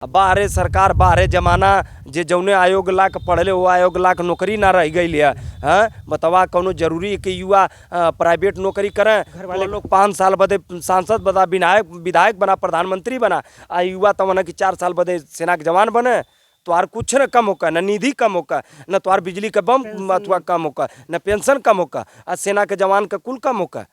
बाहरे सरकार बाहरे जमाना जे जौने आयोग ला के पढ़ले वो आयोग ला के नौकरी ना रह गई है। हाँ बतावा कौनो जरूरी है कि युवा प्राइवेट नौकरी करें। घर वाले लोग 5 साल बदे सांसद बना, विधायक बना, प्रधानमंत्री बना, आ युवा तमना कि 4 साल बदे सेना के जवान बने। तोहार कुछ न कम होगा, न निधि कम होगा, न तोहार बिजली का बम अथवा कम होगा, न पेंशन कम होगा, आ सेना के जवान का कुल कम होगा।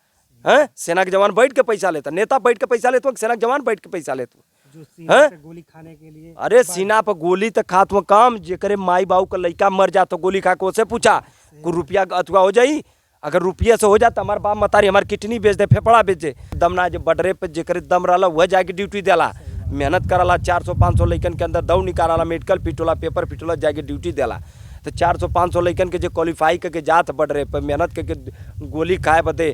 हैं सेना के जवान बैठ के पैसा लेता, नेता बैठ के पैसा लेता, सेना के जवान बैठ के पैसा लेता। गोली खाने के लिए अरे सीना पर गोली तो खात में काम जेकरे माई बाबू का लड़का मर जा तो गोली खा के उसे पूछा कुछ रुपया अथवा हो जाई। अगर रुपये से हो जाता हमारे बाप मतारी हमारी किडनी बेच दे, फेफड़ा बेच दे। दम ना जो बडरे पे जेकरे दम रहा वह जाके ड्यूटी देला, मेहनत कराला। 400-500 लड़कन के अंदर दौड़ निकाला, मेडिकल पिटोला, पेपर पिटोला, जाके ड्यूटी देला। तो 400-500 लड़कन के जो क्वालिफाई करके जात बढ़ रहे पर मेहनत करके गोली खाए बदे,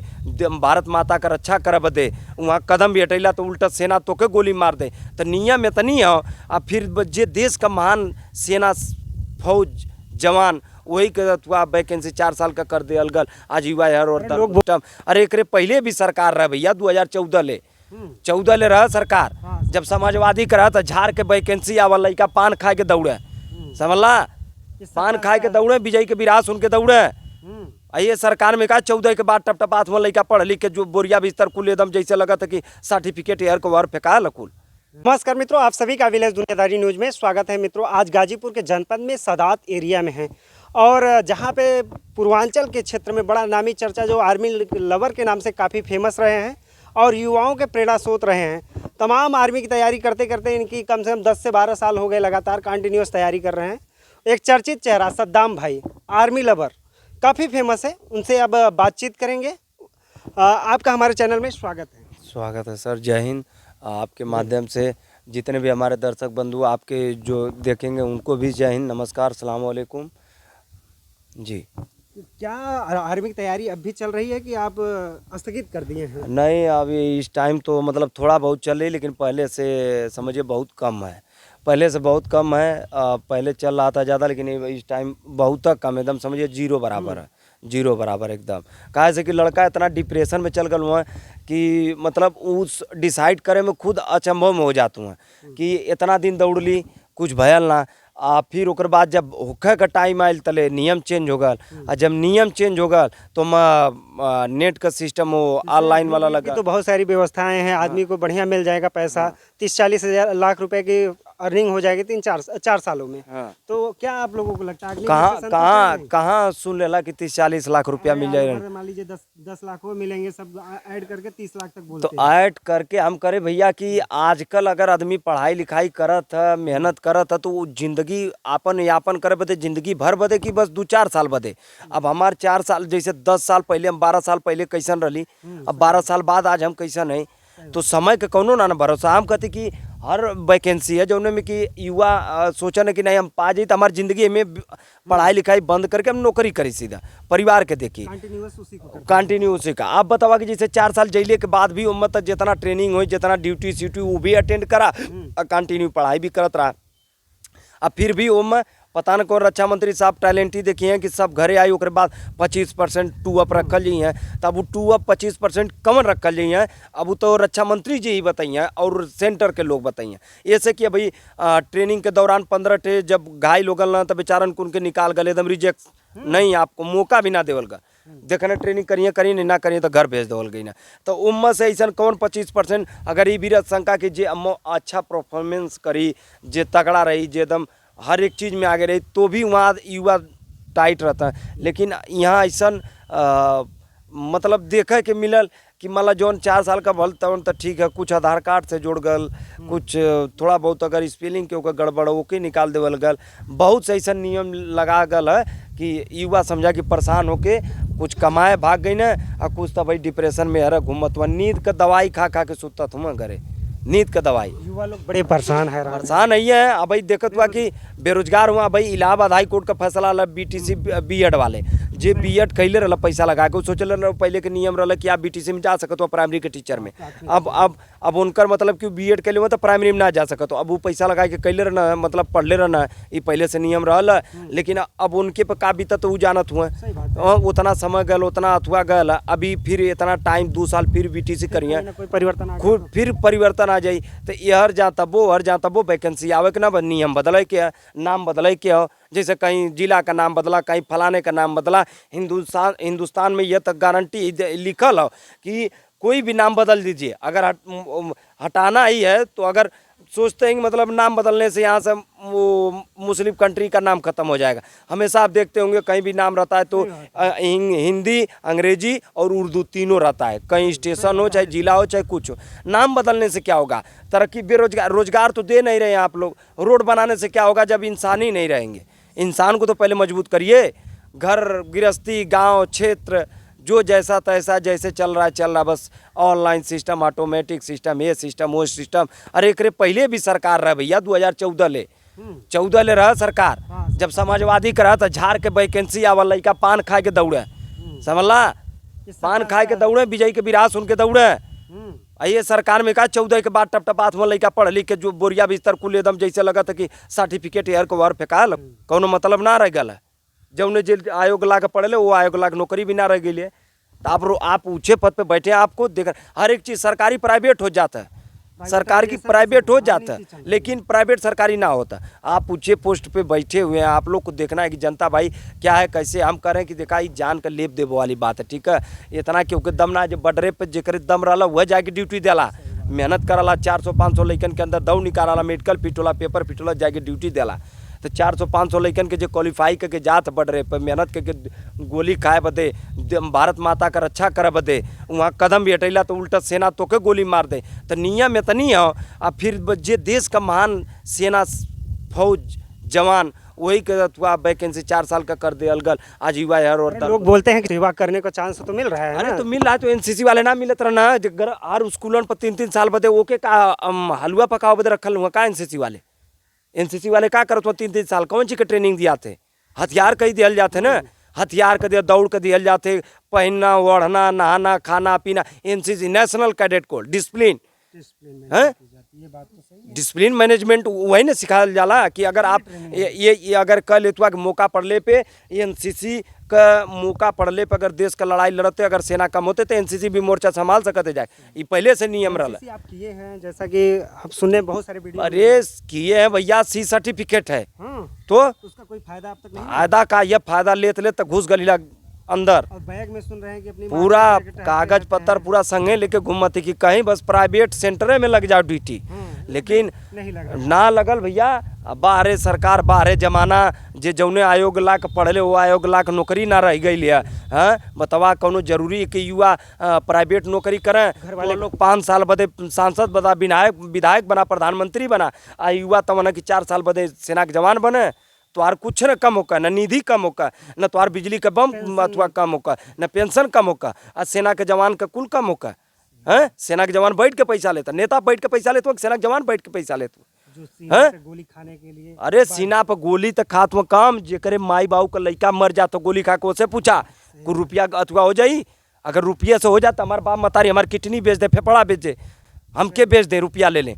भारत माता का रक्षा करे बदे वहाँ कदम भी हटैला तो उल्टा सेना तो के गोली मार दे। तो नियम इतनी है। और फिर जे देश का महान सेना फौज जवान वही के वैकेंसी 4 साल का कर दे अलगल। आज युवा यार और लोग अरे एक पहले भी सरकार रहा भैया 2014 ले रहा सरकार। जब समाजवादी का रहा तो झाड़ के वैकेंसी आवा, लड़का पान खा के दौड़े, समझला, पान खाए के दौड़े, विजय के विराट सुन के दौड़े। ये सरकार में कहा 14 के बाद टपटपात में लड़का पढ़ लिख के जो बोरिया बिस्तर कुल एकदम जैसे लगा था कि सर्टिफिकेट एयर को वर फेंका लकुल। नमस्कार मित्रों, आप सभी का विलेज दुनियादारी न्यूज में स्वागत है। मित्रों आज गाजीपुर के जनपद में सादात एरिया में है और जहां पे पूर्वांचल के क्षेत्र में बड़ा नामी चर्चा जो आर्मी लवर के नाम से काफ़ी फेमस रहे हैं और युवाओं के प्रेरणा स्रोत रहे हैं। तमाम आर्मी की तैयारी करते करते इनकी कम से कम 10 से 12 साल हो गए लगातार कंटिन्यूस तैयारी कर रहे हैं। एक चर्चित चेहरा सद्दाम भाई आर्मी लवर काफ़ी फेमस है, उनसे अब बातचीत करेंगे। आपका हमारे चैनल में स्वागत है। स्वागत है सर, जय हिंद। आपके माध्यम से जितने भी हमारे दर्शक बंधु आपके जो देखेंगे उनको भी जय हिंद, नमस्कार, सलाम वालेकुम जी। क्या आर्मी की तैयारी अब भी चल रही है कि आप स्थगित कर दिए हैं? नहीं, अभी इस टाइम तो मतलब थोड़ा बहुत चल रही, लेकिन पहले से समझिए बहुत कम है। पहले से बहुत कम है। पहले चल रहा था ज़्यादा, लेकिन इस टाइम बहुत कम, एकदम समझिए जीरो बराबर है, जीरो बराबर एकदम। कहा से कि लड़का इतना डिप्रेशन में चल गया हुआ है कि मतलब उस डिसाइड करे में खुद अचंभव में हो जाते हैं कि इतना दिन दौड़ ली कुछ भयल ना। फिर ओकर बाद जब होखे का टाइम आयल तले नियम चेंज हो गल, और जब नियम चेंज हो गल तो नेट का सिस्टम वो ऑनलाइन वाला लगा। तो बहुत सारी व्यवस्थाएं हैं, आदमी को बढ़िया मिल जाएगा पैसा। 30-40 लाख रुपए की अर्निंग हो जाएगी 3-4 सालों में। तो क्या आप लोगों को लगता है कहाँ सुन लेला कि 30-40 लाख रुपया मिल जाएगा? मान लीजिए 10 लाख वो मिलेंगे, सब ऐड करके 30 लाख तक बोलते तो ऐड करके हम करे भैया कि आजकल अगर आदमी पढ़ाई लिखाई करत है, मेहनत करत है, तो वो जिंदगी आपन यापन करे बदे जिंदगी भर बदे कि बस 2-4 साल बदे। अब हमारे 4 साल जैसे 10 साल पहले, हम 12 साल पहले कैसन रही, अब 12 साल बाद आज हम कैसन है। तो समय के कौनो ना भरोसा। हम कहते कि हर वैकेंसी है जो में कि युवा सोचन है कि नहीं हम पा जाए तो हमारी ज़िंदगी में पढ़ाई लिखाई बंद करके हम नौकरी करी, सीधा परिवार के देखिए कंटिन्यू उसी का। आप बतावा कि जैसे 4 साल जैले के बाद भी उम्मत जितना ट्रेनिंग हुई, जितना ड्यूटी स्यूटी वो भी अटेंड करा, कंटिन्यू पढ़ाई भी करत रहा। अब फिर भी उम्र पता न कौन रक्षा मंत्री साहब टैलेंट ही देखिए हैं कि सब घरे आई ओकर बाद 25% टू अप रखल जी हैं। तब वो टू अप 25% कमन रखल जी हैं। अब वो तो रक्षा मंत्री जी ही बताइए और सेंटर के लोग बताइए। ऐसे कि भाई ट्रेनिंग के दौरान 15 टे जब घायल हो गल ना तो बेचारन को उनके निकाल गए, एकदम रिजेक्ट नहीं, आपको मौका भी ना देवल गा। देखने ट्रेनिंग करिए नहीं ना करिए तो घर भेज देवल गई ना। तो उम्र से ऐसा कौन 25% अगर ये भी शंका कि जे अच्छा परफॉर्मेंस करी, जे तगड़ा रही, जे एकदम हर एक चीज़ में आगे रही, तो भी वहाँ युवा टाइट रहता है। लेकिन यहाँ ऐसा मतलब देखे के मिलल कि मतलब जौन 4 साल का भल तवन तो ठीक है, कुछ आधार कार्ड से जोड़ गल, कुछ थोड़ा बहुत अगर स्पेलिंग के ओकर गड़बड़ ओके निकाल देवल गल। बहुत से ऐसा नियम लगा गल है कि युवा समझा कि परेशान होके कुछ कमाए भाग गई ना, और कुछ तो भाई डिप्रेशन में हर घूमत हुआ, नींद का दवाई खा खा के सुतत हुआ घरे, नींद का दवाई। युवा लोग बड़े परेशान नहीं है। अब भाई देखत हुआ कि बेरोजगार हुआ भाई। इलाहाबाद हाई कोर्ट का फैसला आला BTC B.Ed वाले जे बीएड कैले रहा पैसा लगा के, सोचल रहा पहले के नियम रहा कि आप बीटीसी में जा सकते हो प्राइमरी के टीचर में। अब उनकर मतलब कि बीएड कैले हुआ तो प्राइमरी में ना जा सकते हो। अब वो पैसा लगा के कैले रहना मतलब पढ़ले रहना, ये पहले से नियम रहा। लेकिन अब उनके पे का बीता तो वो जानत हुआ, उतना समय गल उतना अथवा गल, अभी फिर इतना टाइम 2 साल फिर बीटीसी करिए, कोई परिवर्तन खुद फिर परिवर्तन आ जाई। तो ये हर जा तबो वैकेंसी आवे के ना, नियम बदले के नाम बदले के हो। जैसे कहीं जिला का नाम बदला, कहीं फलाने का नाम बदला। हिंदुस्तान में यह तक गारंटी लिखल हो कि कोई भी नाम बदल दीजिए, अगर हटाना ही है तो अगर सोचते हैं कि मतलब नाम बदलने से यहाँ से वो मुस्लिम कंट्री का नाम खत्म हो जाएगा। हमेशा आप देखते होंगे कहीं भी नाम रहता है तो हिंदी, अंग्रेजी और उर्दू तीनों रहता है, कहीं स्टेशन हो चाहे जिला हो चाहे कुछ हो। नाम बदलने से क्या होगा? तरक्की, बेरोजगार, रोजगार तो दे नहीं रहे आप लोग। रोड बनाने से क्या होगा जब इंसान ही नहीं रहेंगे? इंसान को तो पहले मजबूत करिए। घर गृहस्थी, गांव क्षेत्र जो जैसा तैसा जैसे चल रहा बस ऑनलाइन सिस्टम, ऑटोमेटिक सिस्टम, ये सिस्टम वो सिस्टम। अरे एकरे पहले भी सरकार रहा भैया, 2014 ले रहा सरकार। जब समाजवादी का रहा तो झाड़ के वैकेंसी आवल, लड़का पान खाए के दौड़े, समझला, पान खाए के दौड़े, विजय के विराट सुन के दौड़े। ये सरकार में का 14 के बाद टपटपात में लड़का पढ़ लिख के जो बोरिया बिस्तर कुल एकदम जैसे लगा था कि सर्टिफिकेट एयर को वर फेंकाल, कौनो मतलब ना रह गया। जब जे आयोग ला के पढ़े वो आयोग ला के नौकरी भी ना रह गई। तो आप ऊंचे पद पे बैठे, आपको देख हर एक चीज़ सरकारी प्राइवेट हो जाता है, सरकार की प्राइवेट हो जाता है, लेकिन प्राइवेट सरकारी ना होता। आप ऊंचे पोस्ट पे बैठे हुए हैं, आप लोग को देखना है कि जनता भाई क्या है कैसे हम करें कि देखा जान कर लेप देव वाली बात है। ठीक है, इतना क्योंकि दम ना जो बडरे पे जेकर दम रहा वह जाके ड्यूटी देला, मेहनत कराला, 400-500 लड़कन के अंदर दौड़ निकाला, मेडिकल पिटोला, पेपर पिटोला, जाके ड्यूटी देला। तो 400-500 लड़कन के जो क्वालिफाई करके जात बढ़ रहे पर मेहनत करके गोली खाए बदे, भारत माता का रक्षा करे बदे वहाँ कदम भी हटैला तो उल्टा सेना तो के गोली मार दे। तो नियम इतनी हो, अब फिर जे देश का महान सेना फौज जवान वही का वैकेंसी 4 साल का कर दे अलगल। आज युवा यार और लोग बोलते हैं कि सेवा करने का चांस तो मिल रहा है। अरे तो मिल रहा है तो एनसीसी वाले ना मिलत रहना हर स्कूलन पर 3-3 साल बदे ओके का हलवा पकाओ बदे रखल हुआ का एनसीसी वाले का करत हो 3-3 साल कौन चीज के ट्रेनिंग दिया थे? हथियार कहीं दिया जाते ना, हथियार के दिया, दौड़ के दिया जाते, पहनना ओढ़ना नहाना खाना पीना। NCC national cadet corps discipline है, डिसिप्लिन मैनेजमेंट वही ना सिखाया जाला कि अगर आप ये अगर कल इतवा के मौका पड़ले पे एनसीसी का मौका पड़ले पे अगर देश का लड़ाई लड़ते अगर सेना कम होते तो एनसीसी भी मोर्चा संभाल सकते जाए। ये पहले से नियम रहा। आप किए हैं जैसा कि हम सुनने बहुत सारे वीडियो। अरे किए हैं भैया, सी सर्टिफिकेट है। तो उसका कोई फायदा अब तक नहीं? फायदा का ये फायदा लेते तो घुस गलीला अंदर, और बैग में सुन रहे हैं कि अपनी पूरा कागज पत्तर पूरा संगे लेके घूमती कि कहीं बस प्राइवेट सेंटर में लग जाओ ड्यूटी। लेकिन नहीं ना लगल भैया। बाहरे सरकार बाहरे जमाना जे जौने आयोग ला के पढ़ले वो आयोग ला के नौकरी ना रह गई है। हाँ बतावा कौनो जरूरी है कि युवा प्राइवेट नौकरी करें? घर वाले लोग 5 साल बदे सांसद बना, विधायक बना, प्रधानमंत्री बना, आ युवा तमना कि 4 साल बदे सेना के जवान बने। तुम्हार कुछ न कम होगा, न निधि कम होगा, न तुम्हार बिजली का बम अथवा कम होगा, न पेंशन कम होगा, और सेना के जवान का कुल कम होगा। हैं सेना के जवान बैठ के पैसा लेता, नेता बैठ के पैसा लेते, सेना के जवान बैठ के पैसा लेते। जो सीना पे गोली खाने के लिए, अरे सीना पर गोली तो खात में काम जेकरे माई बाबू का लड़का मर जा तो गोली खा के उससे पूछा कुछ रुपया अथवा हो जाई। अगर रुपये से हो जाता हमारे बाप मतारी हमारी किडनी बेच दे, फेफड़ा बेच दे, हमके बेच दे, रुपया ले लें।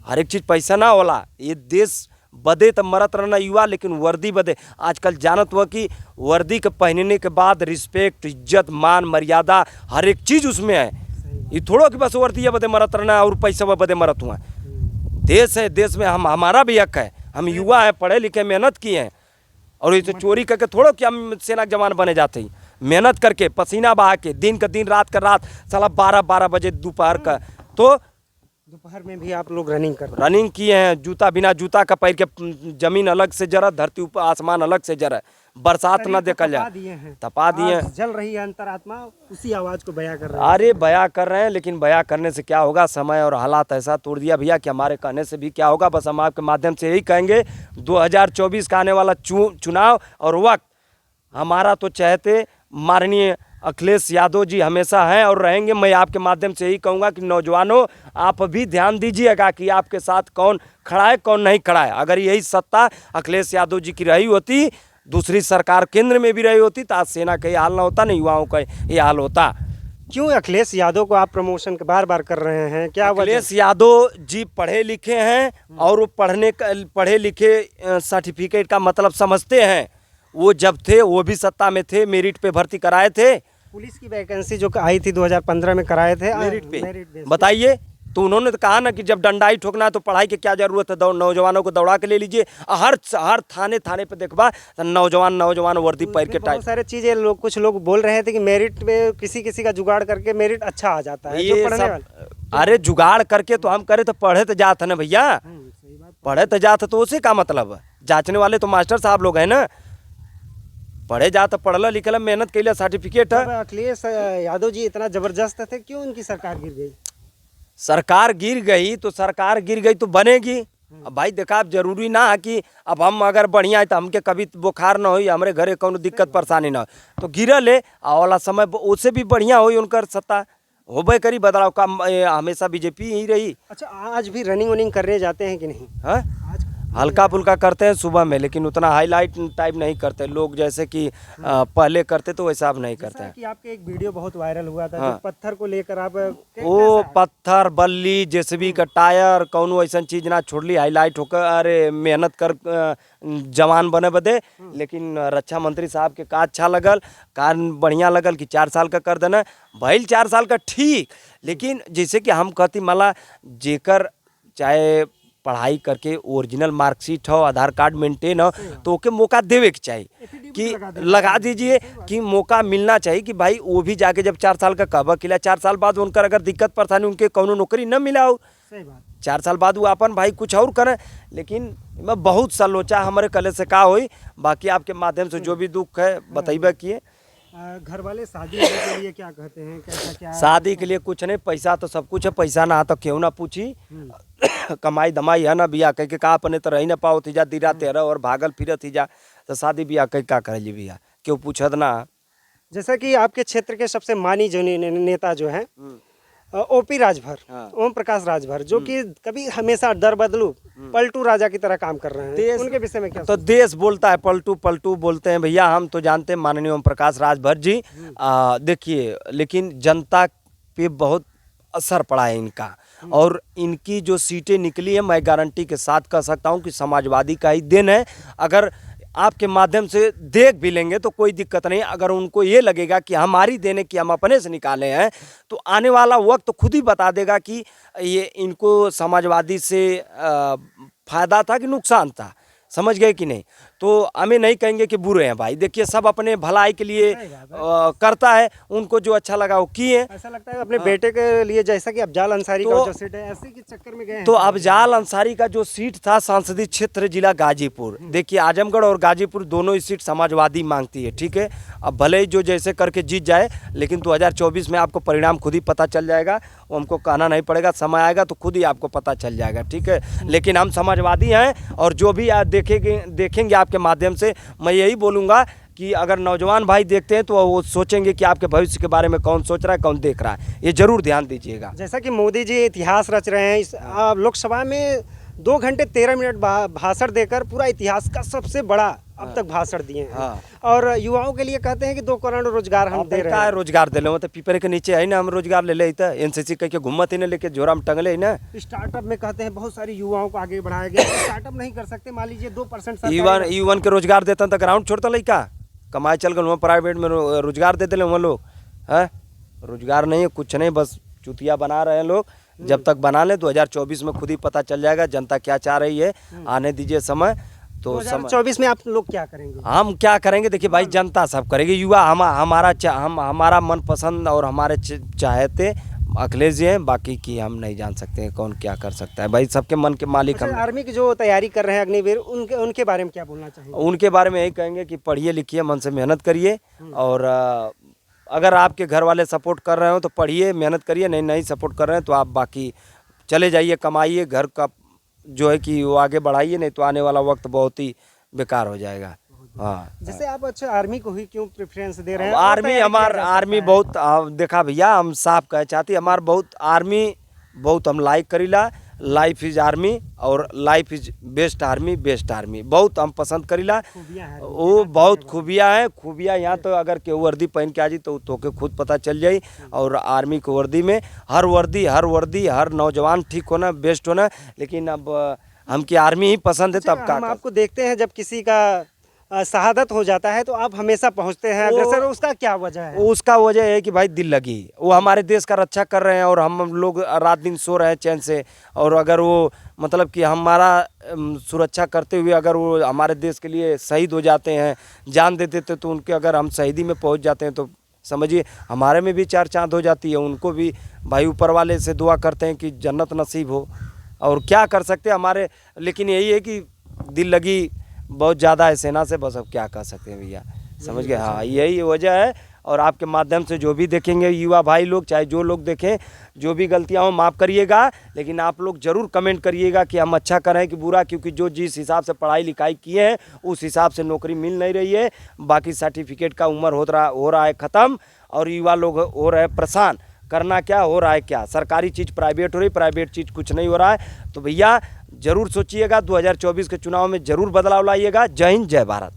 हर एक चीज़ पैसा ना होला। ये देश बदे तो मरत रहना युवा, लेकिन वर्दी बदे आजकल जानत हुआ कि वर्दी के पहनने के बाद रिस्पेक्ट, इज्जत, मान, मर्यादा हर एक चीज़ उसमें है। ये थोड़ो कि बस वर्दी बदे मरत रहना और पैसा बदे मरत हुआ। देश है, देश में हमारा भी हक है। हम युवा हैं, पढ़े लिखे, मेहनत किए हैं, और ये तो चोरी करके थोड़ो कि हम सेना के जवान बने जाते हैं। मेहनत करके पसीना बहा के दिन का दिन रात का रात साला 12-12 बजे दोपहर का, तो दोपहर में भी आप लोग रनिंग किए हैं। जूता बिना जूता का पैर के जमीन अलग से जरा, धरती ऊपर आसमान अलग से जरा, बरसात न देखा जाए, तपा दिए। जल रही है अंतरात्मा, उसी आवाज को बयां कर रहे हैं। अरे बयां कर रहे हैं, लेकिन बयां करने से क्या होगा? समय और हालात ऐसा तोड़ दिया भैया कि हमारे कहने से भी क्या होगा। बस हम आपके माध्यम से यही कहेंगे, 2024 का आने वाला चुनाव और वक्त हमारा तो चाहते माननीय अखिलेश यादव जी हमेशा हैं और रहेंगे। मैं आपके माध्यम से यही कहूँगा कि नौजवानों आप भी ध्यान दीजिएगा कि आपके साथ कौन खड़ा है कौन नहीं खड़ा है। अगर यही सत्ता अखिलेश यादव जी की रही होती दूसरी सरकार केंद्र में भी रही होती तो आज सेना का ये हाल ना होता, नहीं युवाओं का ये हाल होता। क्यों अखिलेश यादव को आप प्रमोशन बार बार कर रहे हैं, क्या वजह? अखिलेश यादव जी पढ़े लिखे हैं और वो पढ़े लिखे सर्टिफिकेट का मतलब समझते हैं। वो जब थे वो भी सत्ता में थे, मेरिट पे भर्ती कराए थे। पुलिस की वैकेंसी जो आई थी 2015 में कराए थे मेरिट पे बेस बताइए। तो उन्होंने तो कहा ना कि जब डंडाई ठोकना है तो पढ़ाई की क्या जरूरत है, नौजवानों को दौड़ा के ले लीजिए। हर थाने थाने पे देखबा तो नौजवान वर्दी पहन के बहुत सारे चीजें लोग, कुछ लोग बोल रहे थे कि मेरिट में किसी का जुगाड़ करके मेरिट अच्छा आ जाता है, जो ये पढ़ने सब वाले। अरे जुगाड़ करके तो हम करे तो पढ़े तो जात है ना भैया, सही बात। पढ़े तो जात तो उसे का मतलब है? जांचने वाले तो मास्टर साहब लोग हैं ना, पढ़े जात पढ़ला लिखला मेहनत कैला सर्टिफिकेट अब है। अखिलेश यादव जी इतना जबरदस्त थे, क्यों उनकी सरकार गिर गई? सरकार गिर गई तो सरकार गिर गई तो बनेगी। अब भाई देखा, अब जरूरी ना है कि अब हम अगर बढ़िया है तो हमके कभी बुखार ना हो, हमारे घरे कौन दिक्कत परेशानी ना हो तो गिरल है, वाला समय उससे भी बढ़िया हो उनकर सत्ता होबे करी। बदलाव का हमेशा बीजेपी ही रही। अच्छा, आज भी रनिंग वनिंग करने जाते हैं कि नहीं? हाँ, आज हल्का फुल्का करते हैं सुबह में, लेकिन उतना हाईलाइट टाइप नहीं करते लोग, जैसे कि पहले करते तो वैसा अब नहीं करते जैसा हैं। कि आपके एक वीडियो बहुत वायरल हुआ था, हाँ। जो पत्थर को लेकर आप वो पत्थर बल्ली जेसीबी का टायर कौनो ऐसा चीज ना छोड़ली हाईलाइट होकर, अरे मेहनत कर जवान बने बदे। लेकिन रक्षा मंत्री साहब के का अच्छा लगल, का बढ़िया लगल कि 4 साल का कर देना भइल, 4 साल का ठीक। लेकिन जैसे कि हम कहती माला जेकर चाहे पढ़ाई करके ओरिजिनल मार्कशीट हो, आधार कार्ड मेंटेन हो, तो ओके मौका देवे के चाहिए कि लगा दीजिए कि मौका मिलना चाहिए कि भाई वो भी जाके जब 4 साल का कब किला 4 साल बाद उनकर अगर दिक्कत परेशानी उनके कौनो नौकरी न मिला हो, सही बात। 4 साल बाद वो अपन भाई कुछ और करें। लेकिन मैं बहुत सा लोचा हमारे कले से का हुई, बाकी आपके माध्यम से जो भी दुख है बताइबे किए। घर वाले शादी के लिए क्या कहते हैं, कैसा क्या? शादी के लिए कुछ नहीं, पैसा तो सब कुछ है, पैसा ना तो क्यों ना पूछी। कमाई धमाई है ना, बिया कह के का अपने तो रही ना पाओ थी जा दिरा तेरह और भागल फिरत थी जा, तो शादी बिया कह का कर ली बिया क्यों पूछत ना। जैसा कि आपके क्षेत्र के सबसे मानी जो नेता जो हैं ओपी राजभर, हाँ। ओम प्रकाश राजभर, जो कि कभी हमेशा दर बदलू पलटू राजा की तरह काम कर रहे हैं, उनके विषय में क्या? तो देश बोलता है पलटू पलटू बोलते हैं भैया, हम तो जानते हैं माननीय ओम प्रकाश राजभर जी। देखिए, लेकिन जनता पे बहुत असर पड़ा है इनका, और इनकी जो सीटें निकली है मैं गारंटी के साथ कह सकता हूं कि समाजवादी का ही देन है। अगर आपके माध्यम से देख भी लेंगे तो कोई दिक्कत नहीं, अगर उनको ये लगेगा कि हमारी देने की हम अपने से निकाले हैं तो आने वाला वक्त खुद ही बता देगा कि ये इनको समाजवादी से फायदा था कि नुकसान था। समझ गए कि नहीं? तो हमें नहीं कहेंगे कि बुरे हैं भाई, देखिए सब अपने भलाई के लिए करता है, उनको जो अच्छा लगा वो किए। ऐसा लगता है अपने बेटे के लिए, जैसा कि अफजाल अंसारी का जो सीट है ऐसे के चक्कर में गए हैं। तो अफजाल अंसारी का जो सीट था संसदीय क्षेत्र जिला गाजीपुर, देखिए आजमगढ़ और गाजीपुर दोनों ही सीट समाजवादी मांगती है, ठीक है। अब भले ही जो जैसे करके जीत जाए, लेकिन 2024 में आपको परिणाम खुद ही पता चल जाएगा, वो हमको कहना नहीं पड़ेगा, समय आएगा तो खुद ही आपको पता चल जाएगा, ठीक है। लेकिन हम समाजवादी हैं, और जो भी आप देखेंगे आपके माध्यम से मैं यही बोलूँगा कि अगर नौजवान भाई देखते हैं तो वो सोचेंगे कि आपके भविष्य के बारे में कौन सोच रहा है, कौन देख रहा है, ये जरूर ध्यान दीजिएगा। जैसा कि मोदी जी इतिहास रच रहे हैं, इस लोकसभा में 2 घंटे 13 मिनट भाषण देकर पूरा इतिहास का सबसे बड़ा अब तक भाषण दिए हैं। हाँ। और युवाओं के लिए कहते हैं कि 2 करोड़ रोजगार हम दे रहे हैं। रोजगार दे लो, तो पीपरे के नीचे है ना, हम रोजगार ले ले एनसीसी कह के घूमत ही ना, लेके जोरा में टंगले ही ना। स्टार्टअप में कहते हैं बहुत सारे युवाओं को आगे बढ़ाया गया, स्टार्टअप नहीं कर सकते, मान लीजिए 2% युवन के रोजगार देता तो ग्राउंड छोड़ता लड़का कमाए चल गए, वहाँ प्राइवेट में रोजगार देते वहाँ लोग है। रोजगार नहीं है, कुछ नहीं, बस चुतिया बना रहे हैं लोग। जब तक बना ले 2024 में खुद ही पता चल जाएगा जनता क्या चाह रही है, आने दीजिए समय। तो 2024 में आप लोग क्या करेंगे? हम क्या करेंगे, देखिए भाई जनता सब करेगी, युवा हमारा मनपसंद और हमारे चाहते अखिलेश जी हैं, बाकी की हम नहीं जान सकते हैं कौन क्या कर सकता है, भाई सबके मन के मालिक हम। आर्मी की जो तैयारी कर रहे हैं अग्निवीर, उनके बारे में क्या बोलना चाहिए? उनके बारे में यही कहेंगे कि पढ़िए लिखिए, मन से मेहनत करिए, और अगर आपके घर वाले सपोर्ट कर रहे हो तो पढ़िए मेहनत करिए, नहीं सपोर्ट कर रहे हैं तो आप बाकी चले जाइए, कमाइए, घर का जो है कि वो आगे बढ़ाइए, नहीं तो आने वाला वक्त बहुत ही बेकार हो जाएगा। हाँ, जैसे आप अच्छा आर्मी को ही क्यों प्रेफरेंस दे रहे हैं? आर्मी बहुत देखा भैया, हम साफ कह चाहती हमार बहुत आर्मी बहुत हम लाइक करीला, लाइफ इज आर्मी और life is best army, best army बहुत हम पसंद करीला। खूबियां हैं वो बहुत खूबियाँ हैं। खूबियाँ यहाँ तो अगर केहू वर्दी पहन के आ जी तो के खुद पता चल जाई। और आर्मी के वर्दी में हर वर्दी हर नौजवान ठीक होना, बेस्ट होना। लेकिन अब हमकी आर्मी ही पसंद है, तब अच्छा, का हम आपको देखते हैं जब किसी का शहादत हो जाता है तो आप हमेशा पहुंचते हैं वो- अग्रसर, उसका क्या वजह है? उसका वजह है कि भाई दिल लगी, वो हमारे देश का रक्षा कर रहे हैं और हम लोग रात दिन सो रहे हैं चैन से। और अगर वो मतलब कि हमारा सुरक्षा करते हुए अगर वो हमारे देश के लिए शहीद हो जाते हैं, जान दे देते, तो उनके अगर हम शहीदी में पहुंच जाते हैं तो समझिए हमारे में भी चार चांद हो जाती है। उनको भी भाई ऊपर वाले से दुआ करते हैं कि जन्नत नसीब हो। और क्या कर सकते हैं हमारे, लेकिन यही है कि दिल लगी बहुत ज़्यादा है सेना से, बस अब क्या कर सकते हैं भैया, समझ गए। हाँ, यही वजह है। और आपके माध्यम से जो भी देखेंगे युवा भाई लोग, चाहे जो लोग देखें, जो भी गलतियां हो माफ़ करिएगा, लेकिन आप लोग ज़रूर कमेंट करिएगा कि हम अच्छा करें कि बुरा, क्योंकि जो जिस हिसाब से पढ़ाई लिखाई किए हैं उस हिसाब से नौकरी मिल नहीं रही है। बाकी सर्टिफिकेट का उम्र हो रहा है ख़त्म और युवा लोग हो रहे हैं परेशान। करना क्या हो रहा है, क्या सरकारी चीज़ प्राइवेट हो रही, प्राइवेट चीज़ कुछ नहीं हो रहा है। तो भैया ज़रूर सोचिएगा, 2024 के चुनाव में ज़रूर बदलाव लाइएगा। जय हिंद, जय भारत।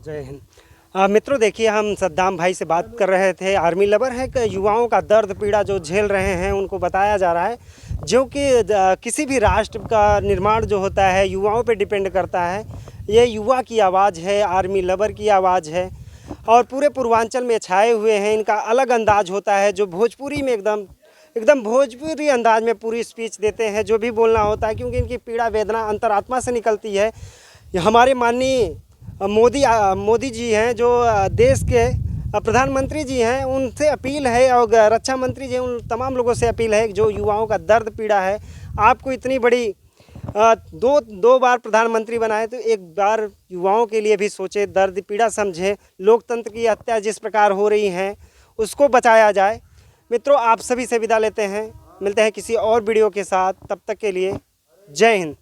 जय हिंद। मित्रों, देखिए हम सद्दाम भाई से बात कर रहे थे, आर्मी लवर है कि युवाओं का दर्द पीड़ा जो झेल रहे हैं उनको बताया जा रहा है, जो कि किसी भी राष्ट्र का निर्माण जो होता है युवाओं पे डिपेंड करता है। ये युवा की आवाज़ है, आर्मी लवर की आवाज़ है और पूरे पूर्वांचल में छाए हुए हैं। इनका अलग अंदाज होता है जो भोजपुरी में एकदम भोजपुरी अंदाज में पूरी स्पीच देते हैं, जो भी बोलना होता है, क्योंकि इनकी पीड़ा वेदना अंतरात्मा से निकलती है। ये हमारे माननीय मोदी जी हैं जो देश के प्रधानमंत्री जी हैं, उनसे अपील है और रक्षा मंत्री जी, उन तमाम लोगों से अपील है जो युवाओं का दर्द पीड़ा है। आपको इतनी बड़ी दो बार प्रधानमंत्री बनाए तो एक बार युवाओं के लिए भी सोचे, दर्द पीड़ा समझे। लोकतंत्र की हत्या जिस प्रकार हो रही है उसको बचाया जाए। मित्रों, आप सभी से विदा लेते हैं, मिलते हैं किसी और वीडियो के साथ। तब तक के लिए जय हिंद।